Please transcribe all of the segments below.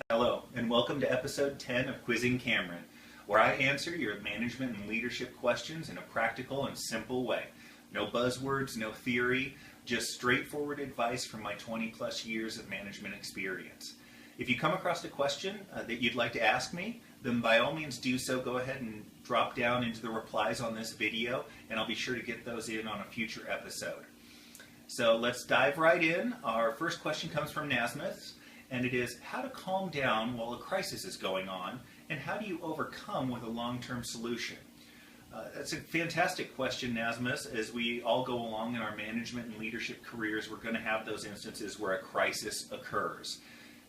Hello, and welcome to episode 10 of Quizzing Cameron, where I answer your management and leadership questions in a practical and simple way. No buzzwords, no theory, just straightforward advice from my 20 plus years of management experience. If you come across a question that you'd like to ask me, then by all means do so. Go ahead and drop down into the replies on this video, and I'll be sure to get those in on a future episode. So let's dive right in. Our first question comes from Nazmus, and it is how to calm down while a crisis is going on, and how do you overcome with a long-term solution? That's a fantastic question, Nazmus. As we all go along in our management and leadership careers, we're going to have those instances where a crisis occurs.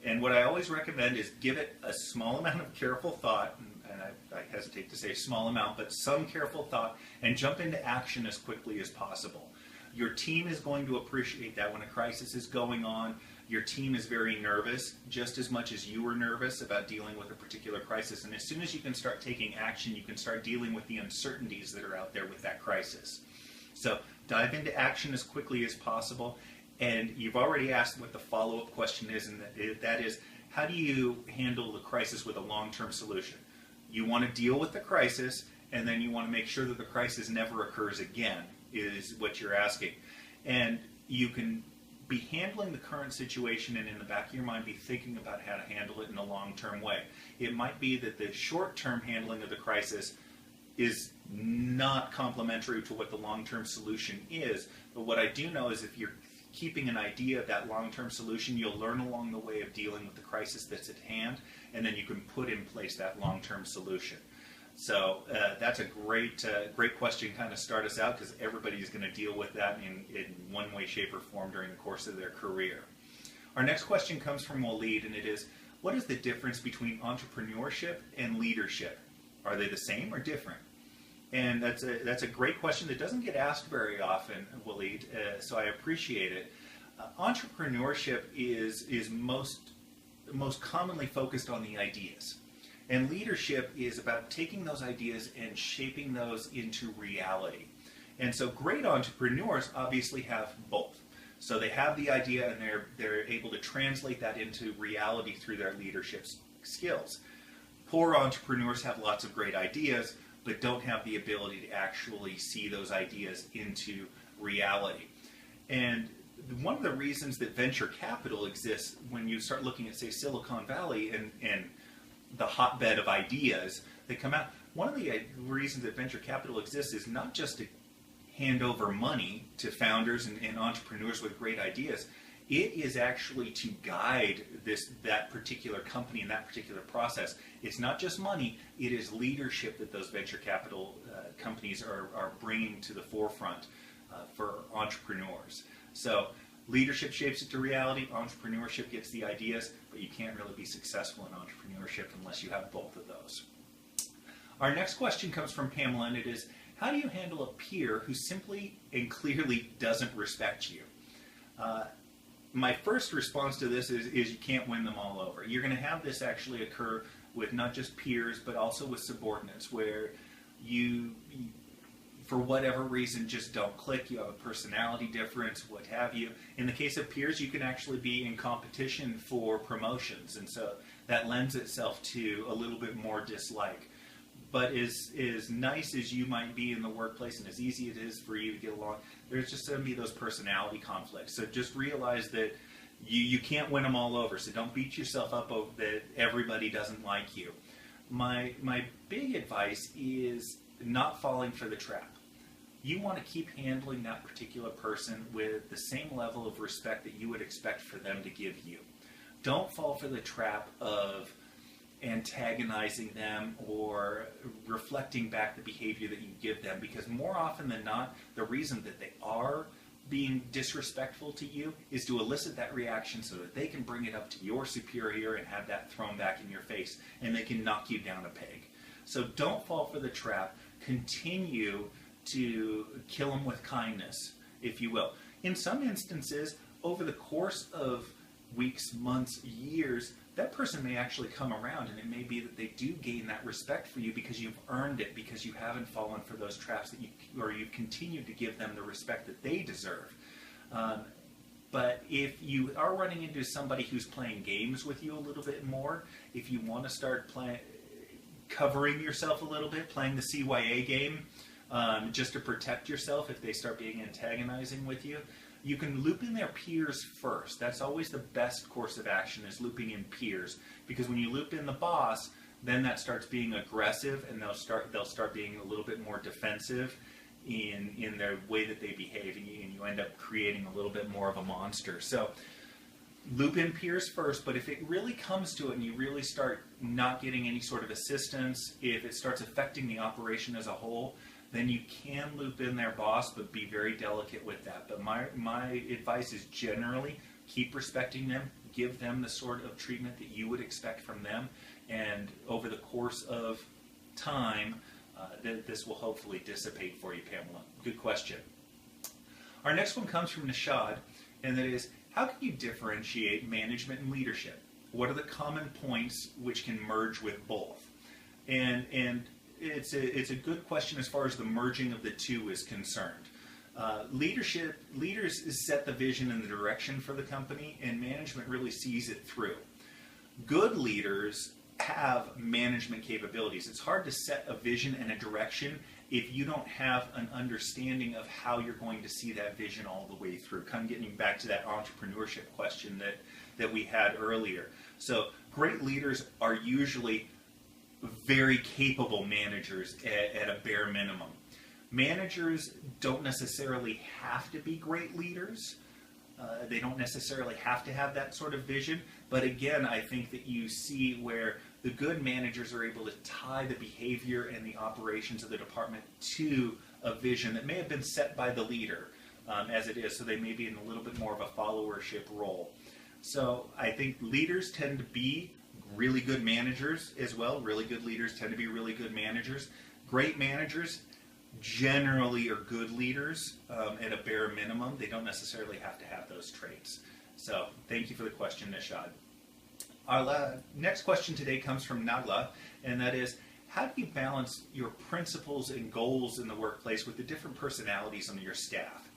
And what I always recommend is give it a small amount of careful thought, and I hesitate to say small amount, but some careful thought, and jump into action as quickly as possible. Your team is going to appreciate that when a crisis is going on. Your team is very nervous, just as much as you were nervous about dealing with a particular crisis. And as soon as you can start taking action, you can start dealing with the uncertainties that are out there with that crisis. So dive into action as quickly as possible. And you've already asked what the follow-up question is, and that is, how do you handle the crisis with a long-term solution? You want to deal with the crisis, and then you want to make sure that the crisis never occurs again, is what you're asking. And you can be handling the current situation and in the back of your mind be thinking about how to handle it in a long-term way. It might be that the short-term handling of the crisis is not complementary to what the long-term solution is, but what I do know is if you're keeping an idea of that long-term solution, you'll learn along the way of dealing with the crisis that's at hand, and then you can put in place that long-term solution. So that's a great question to kind of start us out, because everybody's going to deal with that in one way, shape, or form during the course of their career. Our next question comes from Waleed, and it is, what is the difference between entrepreneurship and leadership? Are they the same or different? And that's a great question that doesn't get asked very often, Waleed, so I appreciate it. Entrepreneurship is most commonly focused on the ideas. And leadership is about taking those ideas and shaping those into reality. And so great entrepreneurs obviously have both. So they have the idea and they're able to translate that into reality through their leadership skills. Poor entrepreneurs have lots of great ideas, but don't have the ability to actually see those ideas into reality. And one of the reasons that venture capital exists, when you start looking at, say, Silicon Valley and the hotbed of ideas that come out, one of the reasons that venture capital exists is not just to hand over money to founders and entrepreneurs with great ideas. It is actually to guide that particular company and that particular process. It's not just money, it is leadership that those venture capital companies are bringing to the forefront for entrepreneurs. So leadership shapes it to reality, entrepreneurship gets the ideas, but you can't really be successful in entrepreneurship unless you have both of those. Our next question comes from Pamela, and it is, how do you handle a peer who simply and clearly doesn't respect you? My first response to this is you can't win them all over. You're going to have this actually occur with not just peers, but also with subordinates, where you for whatever reason, just don't click. You have a personality difference, what have you. In the case of peers, you can actually be in competition for promotions, and so that lends itself to a little bit more dislike. But as nice as you might be in the workplace and as easy it is for you to get along, there's just going to be those personality conflicts. So just realize that you can't win them all over, so don't beat yourself up over that everybody doesn't like you. My big advice is not falling for the trap. You want to keep handling that particular person with the same level of respect that you would expect for them to give you. Don't fall for the trap of antagonizing them or reflecting back the behavior that you give them, because more often than not, the reason that they are being disrespectful to you is to elicit that reaction so that they can bring it up to your superior and have that thrown back in your face, and they can knock you down a peg. So don't fall for the trap. Continue to kill them with kindness, if you will. In some instances, over the course of weeks, months, years, that person may actually come around, and it may be that they do gain that respect for you because you've earned it, because you haven't fallen for those traps, that you've continued to give them the respect that they deserve. But if you are running into somebody who's playing games with you a little bit more, if you want to start covering yourself a little bit, playing the CYA game, just to protect yourself if they start being antagonizing with you, you can loop in their peers first. That's always the best course of action, is looping in peers. Because when you loop in the boss, then that starts being aggressive, and they'll start being a little bit more defensive in their way that they behave, and you end up creating a little bit more of a monster. So loop in peers first, but if it really comes to it and you really start not getting any sort of assistance, if it starts affecting the operation as a whole, then you can loop in their boss, but be very delicate with that. But my advice is generally keep respecting them, give them the sort of treatment that you would expect from them, and over the course of time, this will hopefully dissipate for you, Pamela. Good question. Our next one comes from Naushad, and that is, how can you differentiate management and leadership? What are the common points which can merge with both? And it's a good question as far as the merging of the two is concerned. Leaders set the vision and the direction for the company, and management really sees it through. Good leaders have management capabilities. It's hard to set a vision and a direction if you don't have an understanding of how you're going to see that vision all the way through. Kind of getting back to that entrepreneurship question that we had earlier. So great leaders are usually very capable managers at a bare minimum. Managers don't necessarily have to be great leaders. They don't necessarily have to have that sort of vision. But again, I think that you see where the good managers are able to tie the behavior and the operations of the department to a vision that may have been set by the leader as it is. So they may be in a little bit more of a followership role. So I think leaders tend to be really good managers as well. Really good leaders tend to be really good managers. Great managers generally are good leaders at a bare minimum. They don't necessarily have to have those traits. So thank you for the question, Naushad. Our next question today comes from Naglaa, and that is, how do you balance your principles and goals in the workplace with the different personalities on your staff?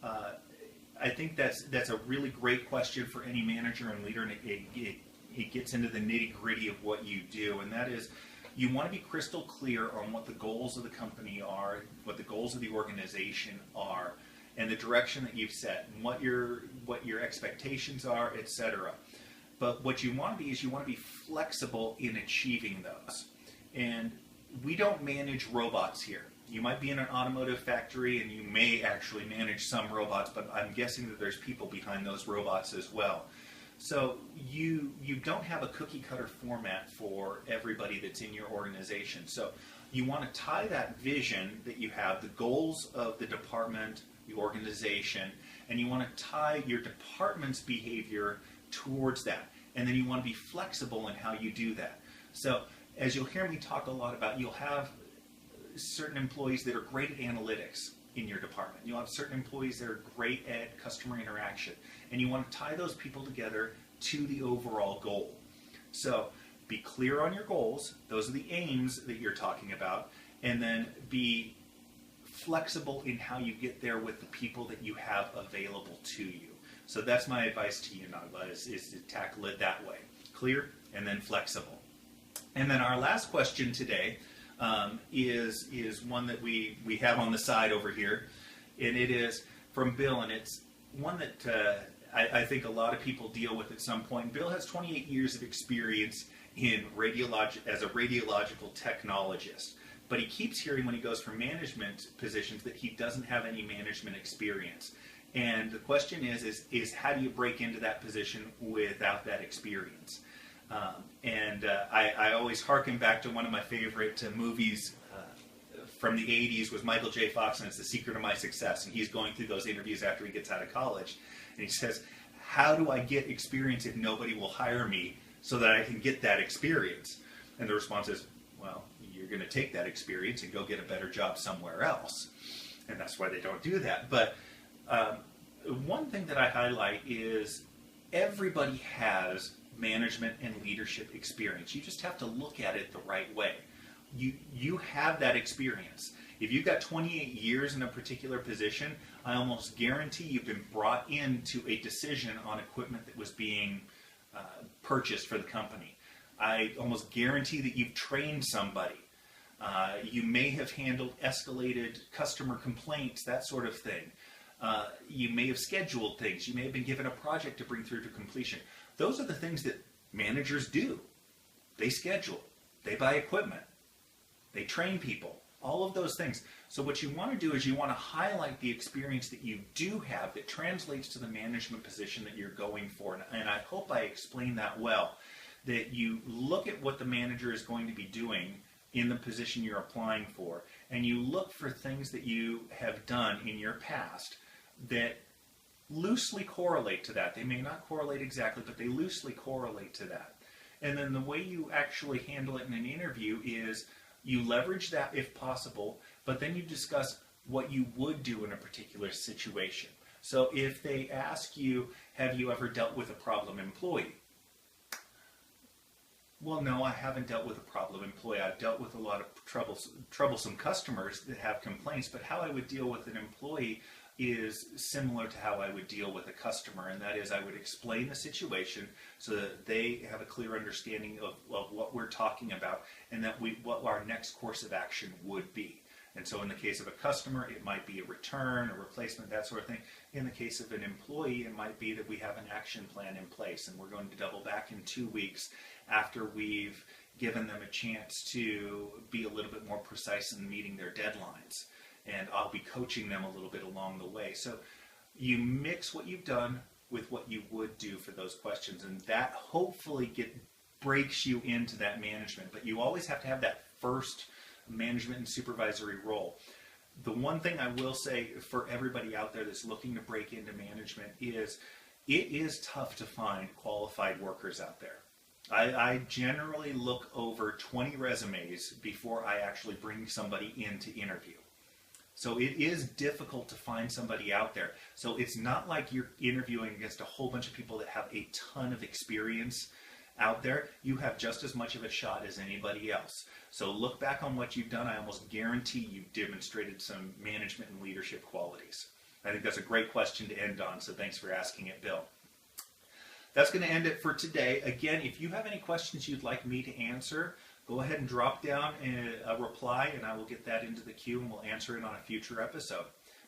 I think that's a really great question for any manager and leader, and it gets into the nitty-gritty of what you do, and that is, you want to be crystal clear on what the goals of the company are, what the goals of the organization are, and the direction that you've set, and what your expectations are, etc. But what you want to be is you want to be flexible in achieving those. And we don't manage robots here. You might be in an automotive factory and you may actually manage some robots, but I'm guessing that there's people behind those robots as well. So you don't have a cookie cutter format for everybody that's in your organization. So you want to tie that vision that you have, the goals of the department, the organization, and you want to tie your department's behavior towards that. And then you want to be flexible in how you do that. So as you'll hear me talk a lot about, you'll have certain employees that are great at analytics in your department. You'll have certain employees that are great at customer interaction. And you want to tie those people together to the overall goal. So be clear on your goals. Those are the aims that you're talking about. And then be flexible in how you get there with the people that you have available to you. So that's my advice to you, Naglaa, is to tackle it that way. Clear and then flexible. And then our last question today is one that we have on the side over here. And it is from Bill, and it's one that I think a lot of people deal with at some point. Bill has 28 years of experience in as a radiological technologist. But he keeps hearing when he goes for management positions that he doesn't have any management experience. And the question is how do you break into that position without that experience? I always harken back to one of my favorite movies from the 80s was Michael J. Fox, and it's The Secret of My Success. And he's going through those interviews after he gets out of college. And he says, how do I get experience if nobody will hire me so that I can get that experience? And the response is, well, you're going to take that experience and go get a better job somewhere else. And that's why they don't do that. But one thing that I highlight is everybody has management and leadership experience. You just have to look at it the right way. You have that experience. If you've got 28 years in a particular position, I almost guarantee you've been brought into a decision on equipment that was being purchased for the company. I almost guarantee that you've trained somebody. You may have handled escalated customer complaints, that sort of thing. You may have scheduled things. You may have been given a project to bring through to completion. Those are the things that managers do. They schedule. They buy equipment. They train people. All of those things. So what you want to do is you want to highlight the experience that you do have that translates to the management position that you're going for. And I hope I explained that well. That you look at what the manager is going to be doing in the position you're applying for, and you look for things that you have done in your past that loosely correlate to that. They may not correlate exactly, but they loosely correlate to that. And then the way you actually handle it in an interview is you leverage that if possible, but then you discuss what you would do in a particular situation. So if they ask you, have you ever dealt with a problem employee? Well, no, I haven't dealt with a problem employee. I've dealt with a lot of troublesome customers that have complaints, but how I would deal with an employee is similar to how I would deal with a customer, and that is I would explain the situation so that they have a clear understanding of what we're talking about and that what our next course of action would be. And so in the case of a customer, it might be a return, a replacement, that sort of thing. In the case of an employee, it might be that we have an action plan in place and we're going to double back in 2 weeks after we've given them a chance to be a little bit more precise in meeting their deadlines. And I'll be coaching them a little bit along the way. So you mix what you've done with what you would do for those questions, and that hopefully breaks you into that management. But you always have to have that first management and supervisory role. The one thing I will say for everybody out there that's looking to break into management is it is tough to find qualified workers out there. I generally look over 20 resumes before I actually bring somebody in to interview. So it is difficult to find somebody out there. So it's not like you're interviewing against a whole bunch of people that have a ton of experience out there. You have just as much of a shot as anybody else. So look back on what you've done. I almost guarantee you've demonstrated some management and leadership qualities. I think that's a great question to end on, so thanks for asking it, Bill. That's going to end it for today. Again, if you have any questions you'd like me to answer, go ahead and drop down a reply, and I will get that into the queue, and we'll answer it on a future episode.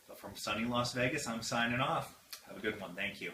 But from sunny Las Vegas, I'm signing off. Have a good one. Thank you.